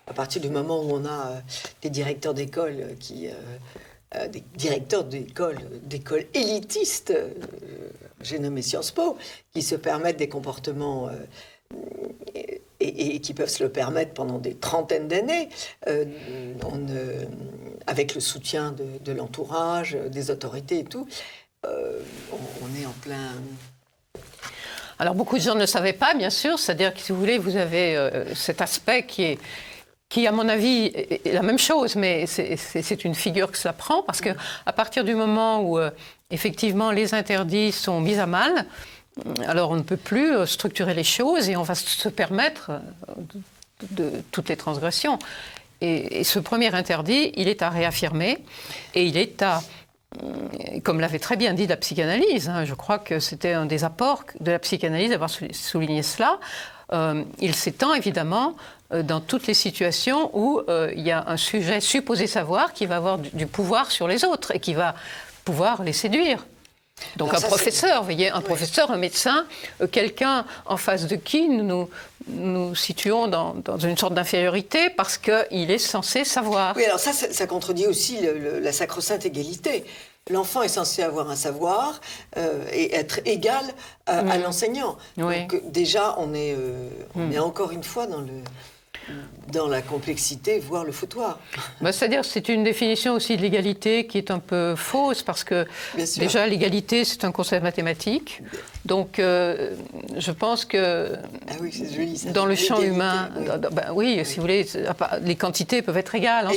À partir du moment où on a des directeurs d'école des directeurs d'école élitistes, j'ai nommé Sciences Po, qui se permettent des comportements et qui peuvent se le permettre pendant des trentaines d'années, avec le soutien de l'entourage, des autorités et tout, on est en plein... Alors beaucoup de gens ne le savaient pas, bien sûr, c'est-à-dire que si vous voulez, vous avez cet aspect qui, à mon avis, est la même chose, mais c'est une figure que ça prend, parce qu'à partir du moment où, effectivement, les interdits sont mis à mal, alors on ne peut plus structurer les choses et on va se permettre de toutes les transgressions. Et ce premier interdit, il est à réaffirmer, et il est à... Comme l'avait très bien dit la psychanalyse, je crois que c'était un des apports de la psychanalyse d'avoir souligné cela. Il s'étend évidemment dans toutes les situations où il y a un sujet supposé savoir qui va avoir du pouvoir sur les autres et qui va pouvoir les séduire. Donc alors un professeur, vous voyez, professeur, un médecin, quelqu'un en face de qui nous situons dans une sorte d'infériorité parce qu'il est censé savoir. Oui, alors ça contredit aussi la sacro-sainte égalité. L'enfant est censé avoir un savoir et être égal à l'enseignant. Oui. Donc déjà, on est encore une fois dans la complexité, voire le fautoir. C'est-à-dire c'est une définition aussi de l'égalité qui est un peu fausse, parce que déjà l'égalité, c'est un concept mathématique. Donc je pense que c'est joli, ça. Dans le champ humain, oui, si vous voulez, les quantités peuvent être égales.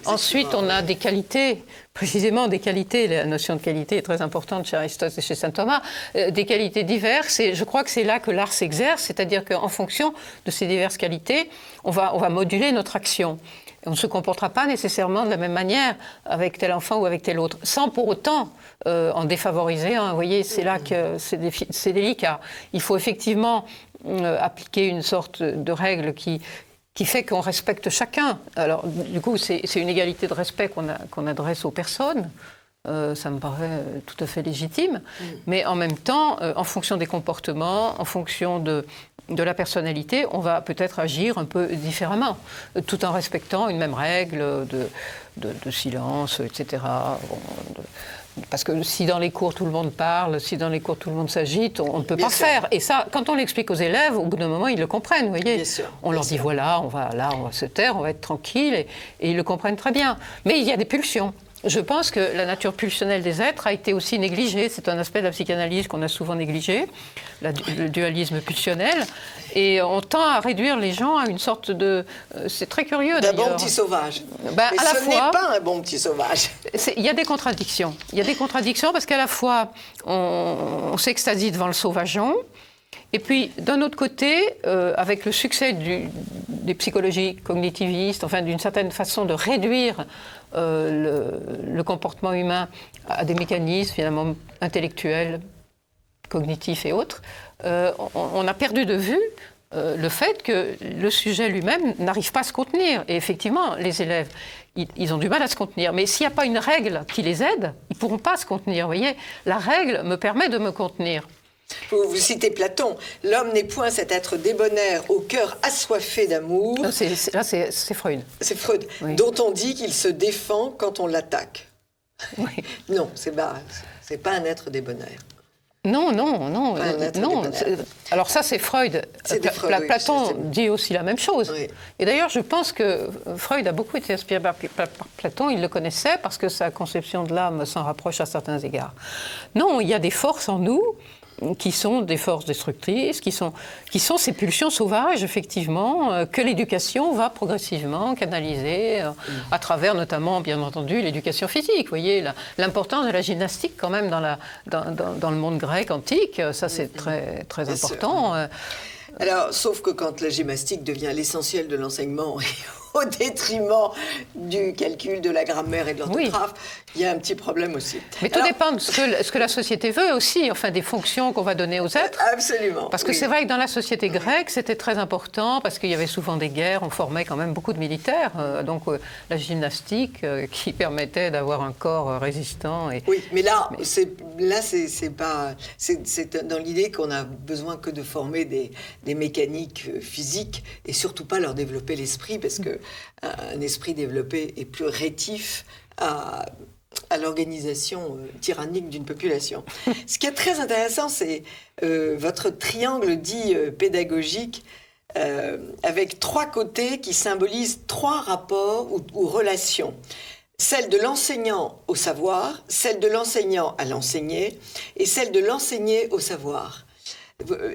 Ensuite on a des qualités. Précisément des qualités, la notion de qualité est très importante chez Aristote et chez saint Thomas, des qualités diverses, et je crois que c'est là que l'art s'exerce, c'est-à-dire qu'en fonction de ces diverses qualités, on va moduler notre action. On ne se comportera pas nécessairement de la même manière avec tel enfant ou avec tel autre, sans pour autant en défavoriser un. Vous voyez, c'est là que c'est délicat. Il faut effectivement appliquer une sorte de règle qui fait qu'on respecte chacun. Alors, du coup, c'est une égalité de respect qu'on adresse aux personnes. Ça me paraît tout à fait légitime. Mais en même temps, en fonction des comportements, en fonction de la personnalité, on va peut-être agir un peu différemment, tout en respectant une même règle de silence, etc. Parce que si dans les cours tout le monde parle, si dans les cours tout le monde s'agite, on ne peut pas faire. Et ça, quand on l'explique aux élèves, au bout d'un moment, ils le comprennent, vous voyez. On leur dit, voilà, on va se taire, on va être tranquille, et ils le comprennent très bien. Mais il y a des pulsions. Je pense que la nature pulsionnelle des êtres a été aussi négligée. C'est un aspect de la psychanalyse qu'on a souvent négligé, le dualisme pulsionnel. Et on tend à réduire les gens à une sorte de... C'est très curieux, d'ailleurs. D'un bon petit sauvage. Mais ce n'est pas un bon petit sauvage. Il y a des contradictions. Il y a des contradictions parce qu'à la fois, on s'extasie devant le sauvageon. Et puis, d'un autre côté, avec le succès des psychologies cognitivistes, enfin d'une certaine façon de réduire le comportement humain à des mécanismes finalement intellectuels, cognitifs et autres, on a perdu de vue le fait que le sujet lui-même n'arrive pas à se contenir. Et effectivement, les élèves, ils ont du mal à se contenir. Mais s'il n'y a pas une règle qui les aide, ils ne pourront pas se contenir. Vous voyez, la règle me permet de me contenir. Vous citez Platon, l'homme n'est point cet être débonnaire au cœur assoiffé d'amour. Là, c'est Freud. C'est Freud, oui. Dont on dit qu'il se défend quand on l'attaque. Oui. Non, c'est pas un être débonnaire. Non. Alors ça, c'est Freud. Platon dit aussi la même chose. Oui. Et d'ailleurs, je pense que Freud a beaucoup été inspiré par Platon. Il le connaissait parce que sa conception de l'âme s'en rapproche à certains égards. Non, il y a des forces en nous qui sont des forces destructrices, qui sont ces pulsions sauvages, effectivement, que l'éducation va progressivement canaliser à travers, notamment, bien entendu, l'éducation physique. Vous voyez, l'importance de la gymnastique, quand même, dans le monde grec antique, ça, c'est très, très important. Alors, sauf que quand la gymnastique devient l'essentiel de l'enseignement au détriment du calcul, de la grammaire et de l'orthographe, il y a un petit problème aussi. Mais tout dépend de ce que la société veut aussi, enfin des fonctions qu'on va donner aux êtres. Absolument. Parce que c'est vrai que dans la société grecque, c'était très important, parce qu'il y avait souvent des guerres, on formait quand même beaucoup de militaires, donc la gymnastique qui permettait d'avoir un corps résistant. Oui, mais là, c'est dans l'idée qu'on a besoin que de former des mécaniques physiques et surtout pas leur développer l'esprit, parce qu'un esprit développé est plus rétif à l'organisation tyrannique d'une population. Ce qui est très intéressant, c'est votre triangle dit pédagogique, avec 3 côtés qui symbolisent 3 rapports ou relations. Celle de l'enseignant au savoir, celle de l'enseignant à l'enseigner et celle de l'enseigné au savoir.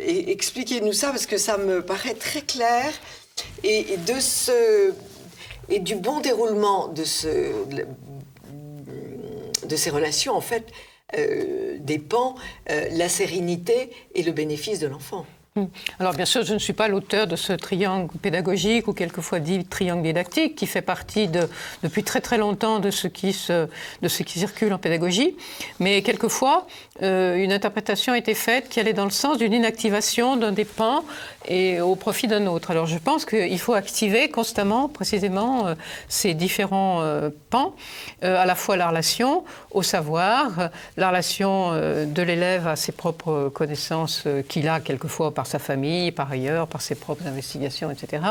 Expliquez-nous ça, parce que ça me paraît très clair, et du bon déroulement de ces relations, en fait, dépend la sérénité et le bénéfice de l'enfant. Alors bien sûr, je ne suis pas l'auteur de ce triangle pédagogique, ou quelquefois dit triangle didactique, qui fait partie depuis très très longtemps de ce qui circule en pédagogie. Mais quelquefois, une interprétation a été faite qui allait dans le sens d'une inactivation d'un des pans et au profit d'un autre. Alors je pense qu'il faut activer constamment, précisément, ces différents pans, à la fois la relation au savoir, la relation de l'élève à ses propres connaissances qu'il a quelquefois par sa famille, par ailleurs, par ses propres investigations, etc.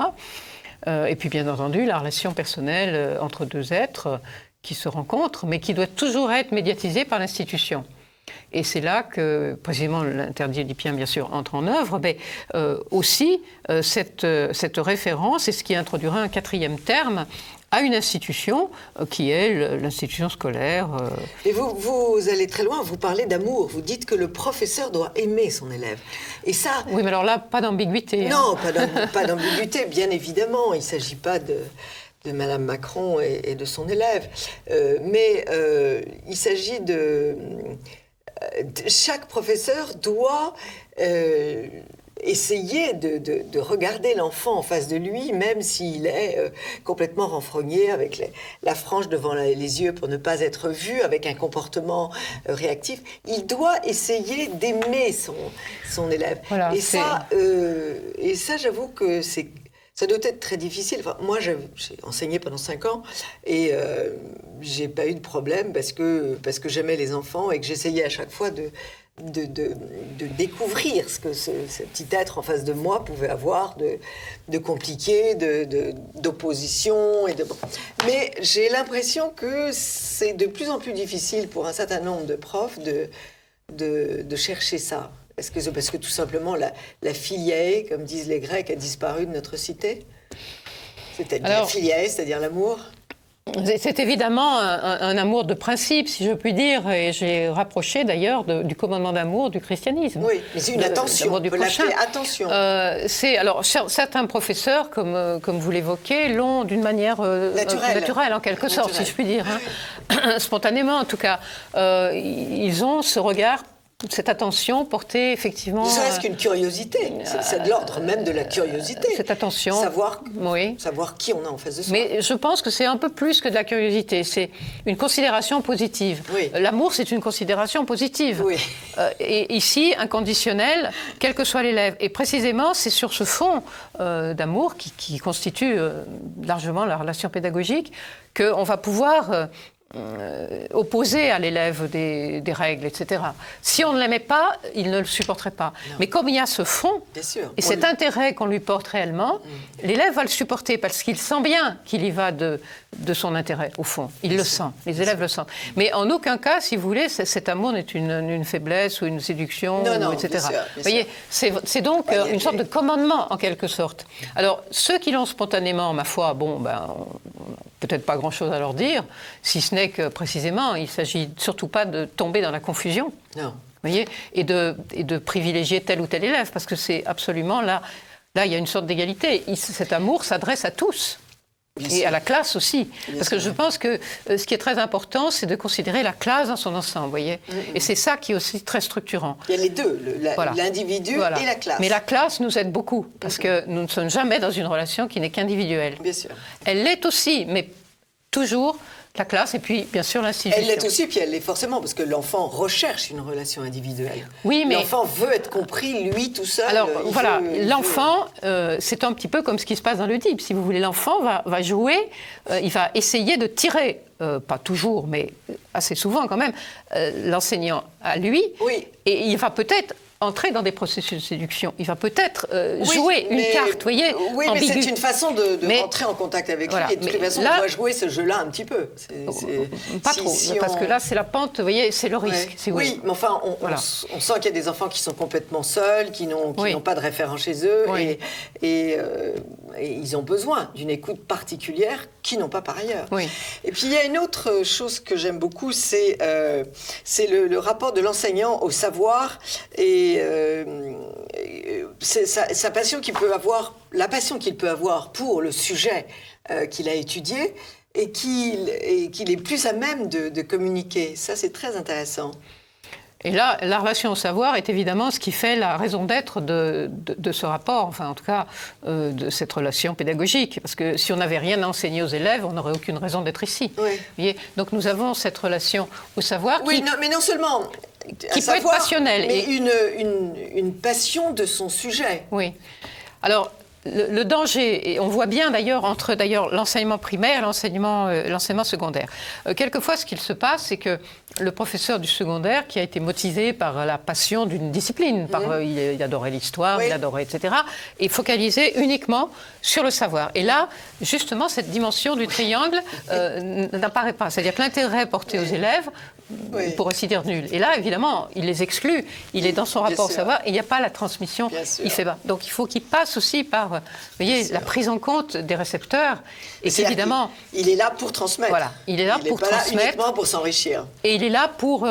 Et puis bien entendu, la relation personnelle entre 2 êtres qui se rencontrent, mais qui doit toujours être médiatisée par l'institution. Et c'est là que, précisément, l'interdit oedipien, bien sûr, entre en œuvre, mais aussi cette référence est ce qui introduira un 4e terme à une institution qui est l'institution scolaire. Et vous allez très loin, vous parlez d'amour, vous dites que le professeur doit aimer son élève. Et ça... Oui, mais alors là, pas d'ambiguïté. Non, pas d'ambiguïté, bien évidemment, il ne s'agit pas de Madame Macron et de son élève, mais il s'agit chaque professeur doit essayer de regarder l'enfant en face de lui, même s'il est complètement renfrogné, avec la frange devant les yeux pour ne pas être vu, avec un comportement réactif. Il doit essayer d'aimer son élève. Voilà, et ça, j'avoue que ça doit être très difficile. Enfin, moi, j'ai enseigné pendant 5 ans et j'ai pas eu de problème parce que j'aimais les enfants et que j'essayais à chaque fois de découvrir ce que ce petit être en face de moi pouvait avoir de compliqué, d'opposition. Mais j'ai l'impression que c'est de plus en plus difficile pour un certain nombre de profs de chercher ça. Est-ce que c'est parce que tout simplement la philiae, comme disent les Grecs, a disparu de notre cité? C'est-à-dire la philiae, c'est-à-dire l'amour? C'est évidemment un amour de principe, si je puis dire, et j'ai rapproché d'ailleurs du commandement d'amour du christianisme. Oui, mais c'est une attention, on peut l'appeler attention. Alors, certains professeurs, comme vous l'évoquez, l'ont d'une manière naturelle, en quelque sorte, si je puis dire. Hein. Spontanément, en tout cas. Ils ont ce regard, cette attention portée effectivement... Ne serait-ce qu'une curiosité, c'est de l'ordre même de la curiosité. Cette attention... Savoir qui on a en face de soi. Mais je pense que c'est un peu plus que de la curiosité, c'est une considération positive. Oui. L'amour, c'est une considération positive. Oui. Et ici, inconditionnel, quel que soit l'élève. Et précisément, c'est sur ce fond d'amour qui constitue largement la relation pédagogique qu'on va pouvoir... opposer à l'élève des règles, etc. Si on ne l'aimait pas, il ne le supporterait pas. Non. Mais comme il y a ce fond, et cet intérêt qu'on lui porte réellement, l'élève va le supporter parce qu'il sent bien qu'il y va de son intérêt, au fond. Il le sent, les élèves le sentent. Mais en aucun cas, si vous voulez, cet amour n'est une faiblesse ou une séduction, etc. Vous voyez, c'est donc une sorte de commandement, en quelque sorte. Alors, ceux qui l'ont spontanément, ma foi, peut-être pas grand-chose à leur dire, si ce n'est que, précisément, il ne s'agit surtout pas de tomber dans la confusion. Non. Vous voyez, et de privilégier tel ou tel élève, parce que c'est absolument là, il y a une sorte d'égalité. Cet amour s'adresse à tous. Et à la classe aussi. Parce que je pense que ce qui est très important, c'est de considérer la classe dans son ensemble, vous voyez. Et c'est ça qui est aussi très structurant. Il y a les deux, l'individu et la classe. Mais la classe nous aide beaucoup, parce que nous ne sommes jamais dans une relation qui n'est qu'individuelle. Bien sûr. Elle l'est aussi, mais toujours la classe et puis, bien sûr, l'institution. Elle l'est aussi, puis elle l'est forcément, parce que l'enfant recherche une relation individuelle. Oui, mais... L'enfant veut être compris, lui, tout seul. Alors, l'enfant, c'est un petit peu comme ce qui se passe dans l'Oedipe. Si vous voulez, l'enfant va jouer, il va essayer de tirer, pas toujours, mais assez souvent quand même, l'enseignant à lui. Oui. Et il va peut-être entrer dans des processus de séduction. Il va peut-être jouer une carte, vous voyez, oui, mais ambiguë. c'est une façon de rentrer en contact avec lui. Et de toute façon, on doit jouer ce jeu-là un petit peu. Pas trop, parce que là, c'est la pente, vous voyez, c'est le risque. Si oui, mais enfin, on sent qu'il y a des enfants qui sont complètement seuls, qui n'ont pas de référent chez eux, et ils ont besoin d'une écoute particulière qu'ils n'ont pas par ailleurs. Oui. Et puis, il y a une autre chose que j'aime beaucoup, c'est le rapport de l'enseignant au savoir et c'est sa passion qu'il peut avoir, la passion qu'il peut avoir pour le sujet qu'il a étudié et qu'il est plus à même de communiquer. Ça, c'est très intéressant. Et là, la relation au savoir est évidemment ce qui fait la raison d'être de ce rapport, enfin en tout cas de cette relation pédagogique. Parce que si on n'avait rien à enseigner aux élèves, on n'aurait aucune raison d'être ici. Oui. Vous voyez, donc nous avons cette relation au savoir mais non seulement... qui peut être passionnelle. Mais une passion de son sujet. Oui. Alors, le danger, et on voit bien d'ailleurs entre l'enseignement primaire et l'enseignement secondaire. Quelquefois, ce qu'il se passe, c'est que le professeur du secondaire, qui a été motivé par la passion d'une discipline, il adorait l'histoire, il adorait, etc., est focalisé uniquement sur le savoir. Et là, justement, cette dimension du triangle n'apparaît pas. C'est-à-dire que l'intérêt porté aux élèves, pour aussi dire nul. Et là, évidemment, il les exclut. Il est dans son rapport au savoir et il n'y a pas la transmission. Il fait pas. Donc, il faut qu'il passe aussi par, vous voyez, la prise en compte des récepteurs. Et qu'évidemment... Il est là pour transmettre. Voilà. Il est là pour transmettre. Il n'est pas là uniquement pour s'enrichir. Et il est là pour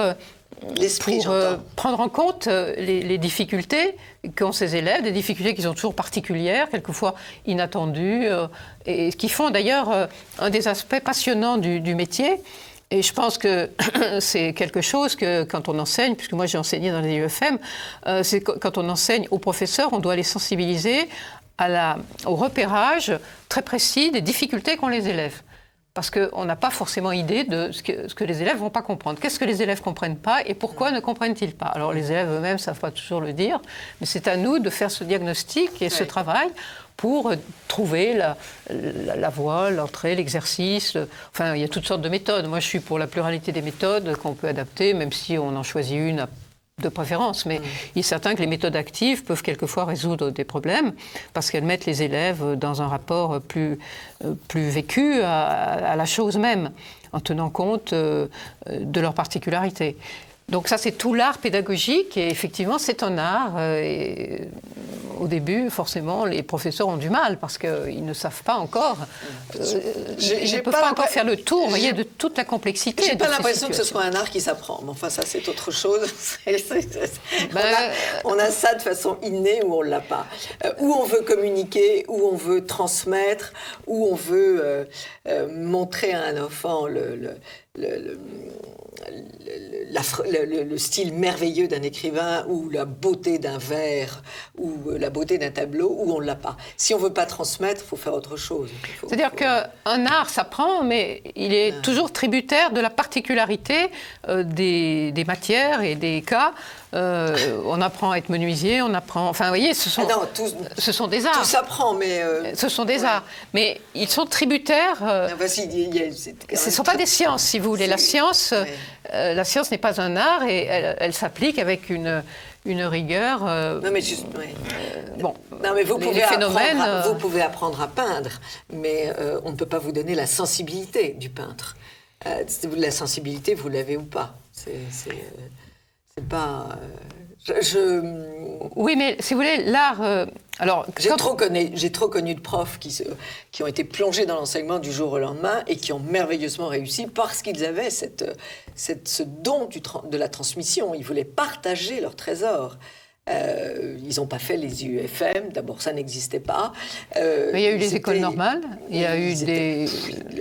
prendre en compte les difficultés qu'ont ces élèves, des difficultés qui sont toujours particulières, quelquefois inattendues, et qui font d'ailleurs un des aspects passionnants du métier. Et je pense que c'est quelque chose que, quand on enseigne, puisque moi j'ai enseigné dans les IEFM, c'est quand on enseigne aux professeurs, on doit les sensibiliser au repérage très précis des difficultés qu'ont les élèves. Parce qu'on n'a pas forcément idée de ce que les élèves ne vont pas comprendre. Qu'est-ce que les élèves ne comprennent pas et pourquoi ne comprennent-ils pas? Alors les élèves eux-mêmes ne savent pas toujours le dire, mais c'est à nous de faire ce diagnostic et ce travail pour trouver la voie, l'entrée, l'exercice. Enfin, il y a toutes sortes de méthodes. Moi, je suis pour la pluralité des méthodes qu'on peut adapter, même si on en choisit une de préférence. Mais il est certain que les méthodes actives peuvent quelquefois résoudre des problèmes parce qu'elles mettent les élèves dans un rapport plus vécu à la chose même, en tenant compte de leurs particularités. Donc ça, c'est tout l'art pédagogique, et effectivement, c'est un art. Et au début, forcément, les professeurs ont du mal, parce qu'ils ne savent pas encore, ils ne peuvent pas encore faire le tour, vous voyez, de toute la complexité. J'ai pas l'impression que ce soit un art qui s'apprend, mais enfin, ça, c'est autre chose. On a ça de façon innée ou on ne l'a pas. Où on veut communiquer, où on veut transmettre, où on veut montrer à un enfant le style merveilleux d'un écrivain, ou la beauté d'un vers, ou la beauté d'un tableau, où on ne l'a pas. Si on ne veut pas transmettre, il faut faire autre chose. C'est-à-dire qu'un art s'apprend, mais il est toujours tributaire de la particularité des matières et des cas. On apprend à être menuisier, on apprend... Enfin, vous voyez, ce sont des arts. Tout s'apprend, mais... Ce sont des arts. Mais ils sont tributaires... ce ne sont pas des sciences, si vous voulez. La science n'est pas un art, et elle s'applique avec une rigueur... non, mais juste... vous pouvez apprendre à peindre, mais on ne peut pas vous donner la sensibilité du peintre. La sensibilité, vous l'avez ou pas. C'est pas... Oui, mais si vous voulez, l'art... J'ai trop connu de profs qui ont été plongés dans l'enseignement du jour au lendemain et qui ont merveilleusement réussi parce qu'ils avaient ce don de la transmission. Ils voulaient partager leur trésor Ils n'ont pas fait les IUFM, d'abord ça n'existait pas. Mais il y a eu les écoles normales, il y a eu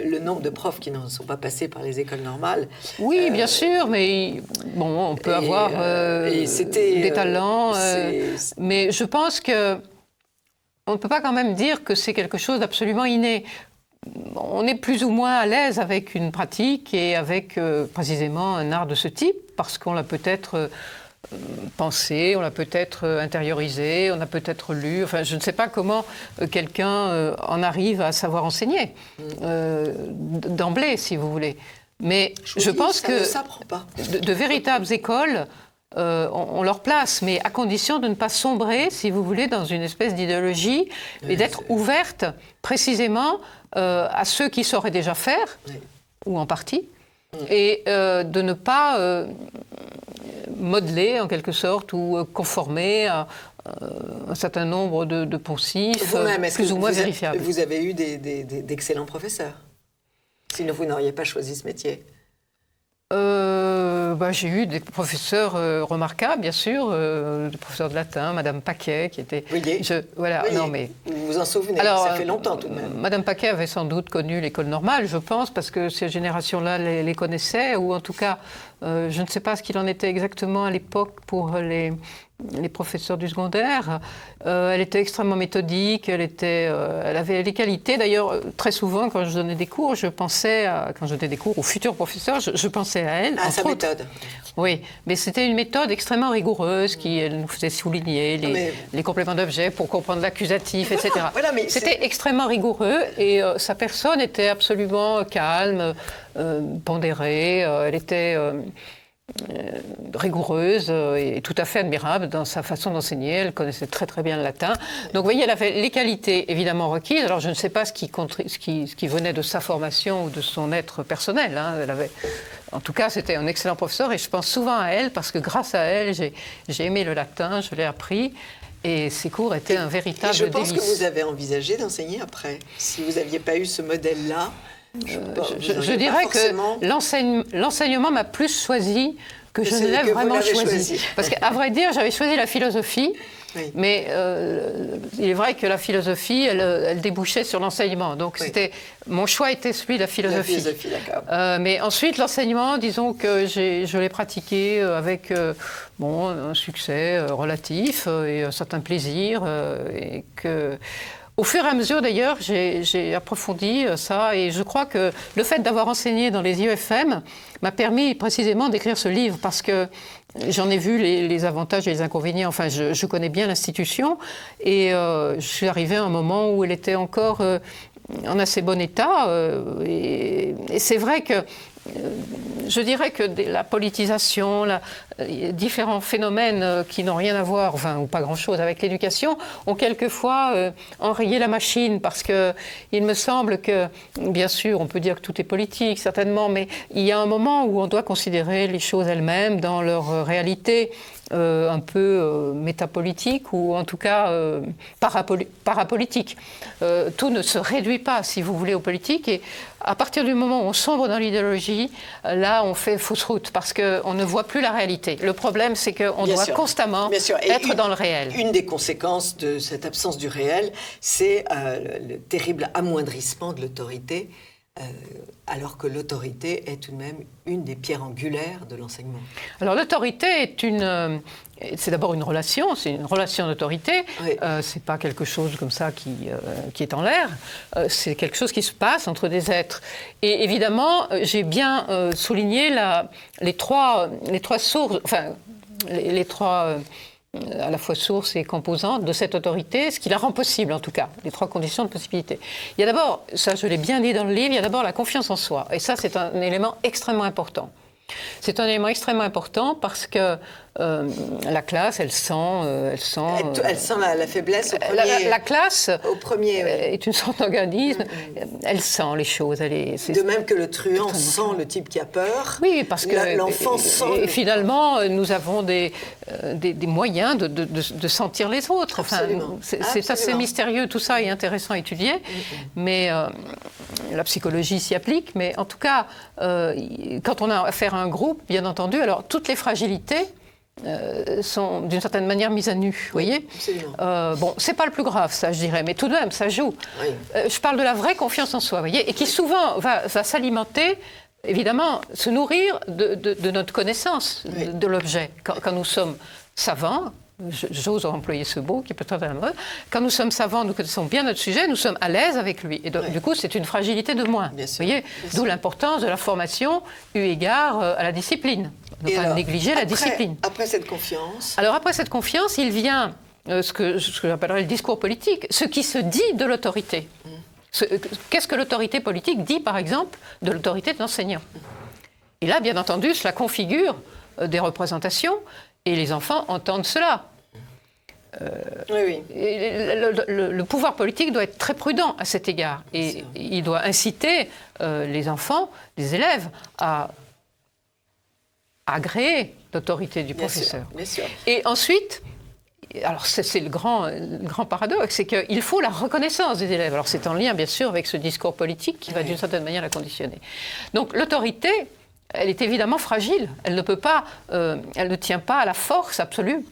le nombre de profs qui ne sont pas passés par les écoles normales. Oui, bien sûr, mais bon, on peut avoir des talents, mais je pense que on ne peut pas quand même dire que c'est quelque chose d'absolument inné. On est plus ou moins à l'aise avec une pratique et avec précisément un art de ce type, parce qu'on l'a peut-être pensé, on l'a peut-être intériorisé, on a peut-être lu. Enfin, je ne sais pas comment quelqu'un en arrive à savoir enseigner, d'emblée, si vous voulez. Mais je pense que de véritables écoles ont leur place, mais à condition de ne pas sombrer, si vous voulez, dans une espèce d'idéologie et d'être ouverte précisément à ceux qui sauraient déjà faire, ou en partie, et de ne pas modeler en quelque sorte ou conformer à un certain nombre de poncifs plus ou moins vérifiables. Vous avez eu d'excellents professeurs, sinon vous n'auriez pas choisi ce métier. J'ai eu des professeurs remarquables, bien sûr, des professeurs de latin, Madame Paquet, qui était... Non, mais vous vous en souvenez, ça fait longtemps tout de même. Madame Paquet avait sans doute connu l'école normale, je pense, parce que ces générations-là les connaissaient, ou en tout cas, je ne sais pas ce qu'il en était exactement à l'époque pour les professeurs du secondaire. Elle était extrêmement méthodique, elle avait les qualités. D'ailleurs, très souvent, quand je donnais des cours, quand je donnais des cours aux futurs professeurs, je pensais à elle. À sa méthode. Oui, mais c'était une méthode extrêmement rigoureuse elle nous faisait souligner les compléments d'objets pour comprendre l'accusatif, etc. C'était extrêmement rigoureux et sa personne était absolument calme, pondérée. Elle était rigoureuse et tout à fait admirable dans sa façon d'enseigner. Elle connaissait très très bien le latin. Donc vous voyez, elle avait les qualités évidemment requises. Alors je ne sais pas ce qui venait de sa formation ou de son être personnel. En tout cas, c'était un excellent professeur et je pense souvent à elle parce que grâce à elle, j'ai aimé le latin, je l'ai appris. Et ces cours étaient un véritable délice. Je pense que vous avez envisagé d'enseigner après. Si vous n'aviez pas eu ce modèle-là, je dirais que l'enseignement m'a plus choisi que je ne l'ai vraiment choisi. Parce qu'à vrai dire, j'avais choisi la philosophie, mais il est vrai que la philosophie, elle débouchait sur l'enseignement. Donc mon choix était celui de la philosophie. Mais ensuite, l'enseignement, disons que je l'ai pratiqué avec un succès relatif et un certain plaisir. Et que... Au fur et à mesure, d'ailleurs, j'ai approfondi ça et je crois que le fait d'avoir enseigné dans les IUFM m'a permis précisément d'écrire ce livre parce que j'en ai vu les avantages et les inconvénients. Enfin, je connais bien l'institution et je suis arrivée à un moment où elle était encore en assez bon état. Et c'est vrai que je dirais que la politisation, différents phénomènes qui n'ont rien à voir, ou pas grand-chose avec l'éducation, ont quelquefois enrayé la machine parce qu'il me semble que, bien sûr, on peut dire que tout est politique, certainement, mais il y a un moment où on doit considérer les choses elles-mêmes dans leur réalité un peu métapolitique ou en tout cas parapolitique. Tout ne se réduit pas, si vous voulez, aux politiques et à partir du moment où on sombre dans l'idéologie, là on fait fausse route parce qu'on ne voit plus la réalité. Le problème c'est qu'on doit constamment être dans le réel. Une des conséquences de cette absence du réel, c'est le terrible amoindrissement de l'autorité, alors que l'autorité est tout de même une des pierres angulaires de l'enseignement. Alors l'autorité c'est d'abord une relation, c'est une relation d'autorité. C'est pas quelque chose comme ça qui est en l'air. C'est quelque chose qui se passe entre des êtres. Et évidemment, j'ai bien souligné les trois sources, les trois à la fois source et composante de cette autorité, ce qui la rend possible en tout cas, les trois conditions de possibilité. Il y a d'abord, ça je l'ai bien dit dans le livre, il y a d'abord la confiance en soi. Et ça c'est un élément extrêmement important. C'est un élément extrêmement important parce que la classe, elle sent la faiblesse au premier... La classe est une sorte d'organisme, elle sent les choses. De même que le truand sent le type qui a peur, oui, parce que l'enfant sent... Et finalement, nous avons des moyens de sentir les autres. C'est assez mystérieux, tout ça est intéressant à étudier, mais la psychologie s'y applique. Mais en tout cas, quand on a affaire à un groupe, bien entendu, alors toutes les fragilités sont d'une certaine manière mises à nu, vous voyez. Bon, c'est pas le plus grave, ça, je dirais, mais tout de même, ça joue. Oui. Je parle de la vraie confiance en soi, vous voyez, et qui souvent va s'alimenter, évidemment, se nourrir de notre connaissance de l'objet. Quand nous sommes savants, j'ose employer ce mot qui peut être à la mode, quand nous sommes savants, nous connaissons bien notre sujet, nous sommes à l'aise avec lui. Et donc, du coup, c'est une fragilité de moins. Vous voyez, d'où l'importance de la formation eu égard à la discipline. Ne pas négliger la discipline. Après cette confiance... Alors après cette confiance, il vient ce que j'appellerais le discours politique, ce qui se dit de l'autorité. Qu'est-ce que l'autorité politique dit, par exemple, de l'autorité de l'enseignant? Et là, bien entendu, cela configure des représentations, et les enfants entendent cela. Oui. Le pouvoir politique doit être très prudent à cet égard, et il doit inciter les enfants, les élèves, à agréer l'autorité du professeur. Bien sûr. Et ensuite, alors c'est le grand paradoxe, c'est qu'il faut la reconnaissance des élèves. Alors c'est en lien, bien sûr, avec ce discours politique qui va d'une certaine manière la conditionner. Donc l'autorité, elle est évidemment fragile. Elle ne tient pas à la force absolue.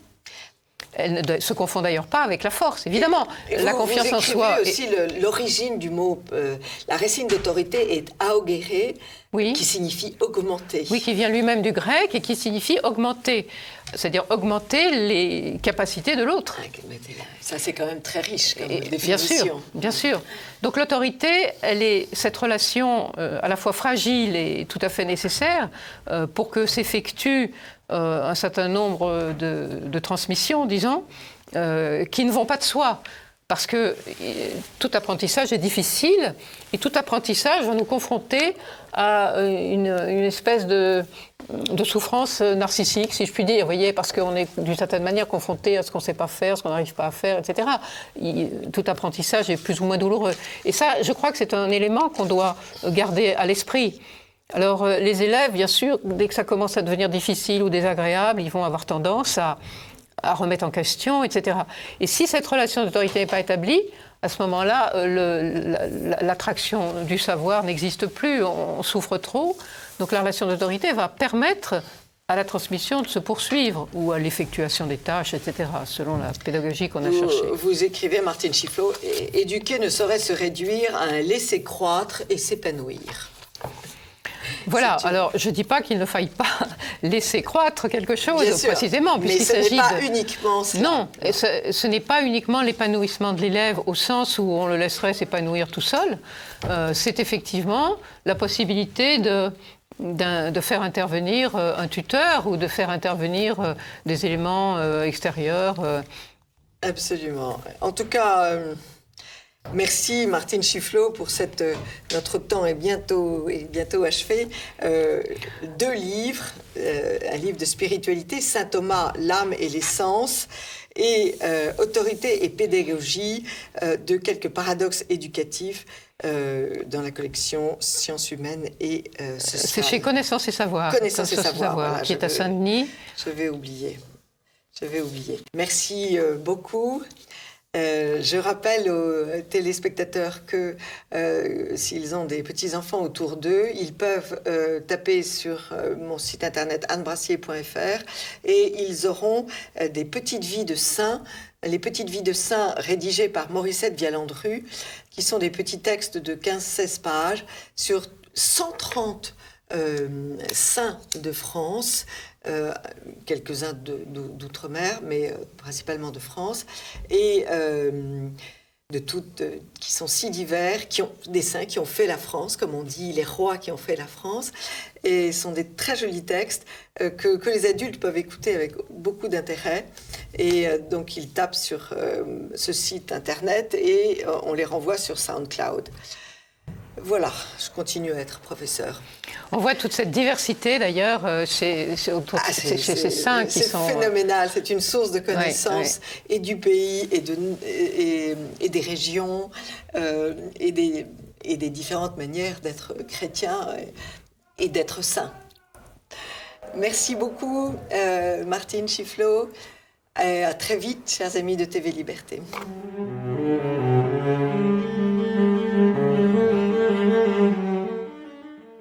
Elle ne se confond d'ailleurs pas avec la force, évidemment. La confiance en soi. Vous écrivez aussi l'origine du mot, la racine d'autorité est augere, qui signifie augmenter. Oui, qui vient lui-même du grec et qui signifie augmenter. C'est-à-dire augmenter les capacités de l'autre. Ça, c'est quand même très riche comme définition. Bien sûr. Donc l'autorité, elle est cette relation à la fois fragile et tout à fait nécessaire pour que s'effectue un certain nombre de transmissions, disons, qui ne vont pas de soi. Parce que tout apprentissage est difficile et tout apprentissage va nous confronter à une espèce de souffrance narcissique, si je puis dire, vous voyez, parce qu'on est d'une certaine manière confronté à ce qu'on ne sait pas faire, ce qu'on n'arrive pas à faire, etc. Tout apprentissage est plus ou moins douloureux. Et ça, je crois que c'est un élément qu'on doit garder à l'esprit. Alors, les élèves, bien sûr, dès que ça commence à devenir difficile ou désagréable, ils vont avoir tendance à remettre en question, etc. Et si cette relation d'autorité n'est pas établie, à ce moment-là, l'attraction du savoir n'existe plus, on souffre trop. Donc la relation d'autorité va permettre à la transmission de se poursuivre ou à l'effectuation des tâches, etc., selon la pédagogie qu'on a cherchée. Vous écrivez, Martine Chifflot, « Éduquer ne saurait se réduire à un laisser croître et s'épanouir ». Voilà, alors je ne dis pas qu'il ne faille pas laisser croître quelque chose, précisément, puisqu'il s'agit mais ce n'est pas uniquement cela. Non, ce n'est pas uniquement l'épanouissement de l'élève au sens où on le laisserait s'épanouir tout seul. C'est effectivement la possibilité de faire intervenir un tuteur ou de faire intervenir des éléments extérieurs. Absolument. En tout cas... Merci Martine Chifflot pour notre temps est bientôt achevé. 2 livres, un livre de spiritualité, Saint Thomas, l'âme et les sens, et autorité et pédagogie de quelques paradoxes éducatifs dans la collection Sciences humaines et sociales. C'est chez Connaissance et Savoir. Connaissance et Savoir, voilà, qui est à Saint-Denis. Je vais oublier. Merci beaucoup. Je rappelle aux téléspectateurs que s'ils ont des petits-enfants autour d'eux, ils peuvent taper sur mon site internet annebrassier.fr et ils auront des petites vies de saints, les petites vies de saints rédigées par Morissette Vialandru, qui sont des petits textes de 15-16 pages sur 130 saints de France, quelques-uns d'outre-mer, mais principalement de France, et qui sont si divers, des saints qui ont fait la France, comme on dit, les rois qui ont fait la France, et ce sont des très jolis textes que les adultes peuvent écouter avec beaucoup d'intérêt, et donc ils tapent sur ce site internet et on les renvoie sur SoundCloud. Voilà, je continue à être professeur. On voit toute cette diversité d'ailleurs chez ces saints qui sont... C'est phénoménal, c'est une source de connaissances et du pays et des régions et des différentes manières d'être chrétien et d'être saint. Merci beaucoup Martine Chifflot. À très vite, chers amis de TV Liberté.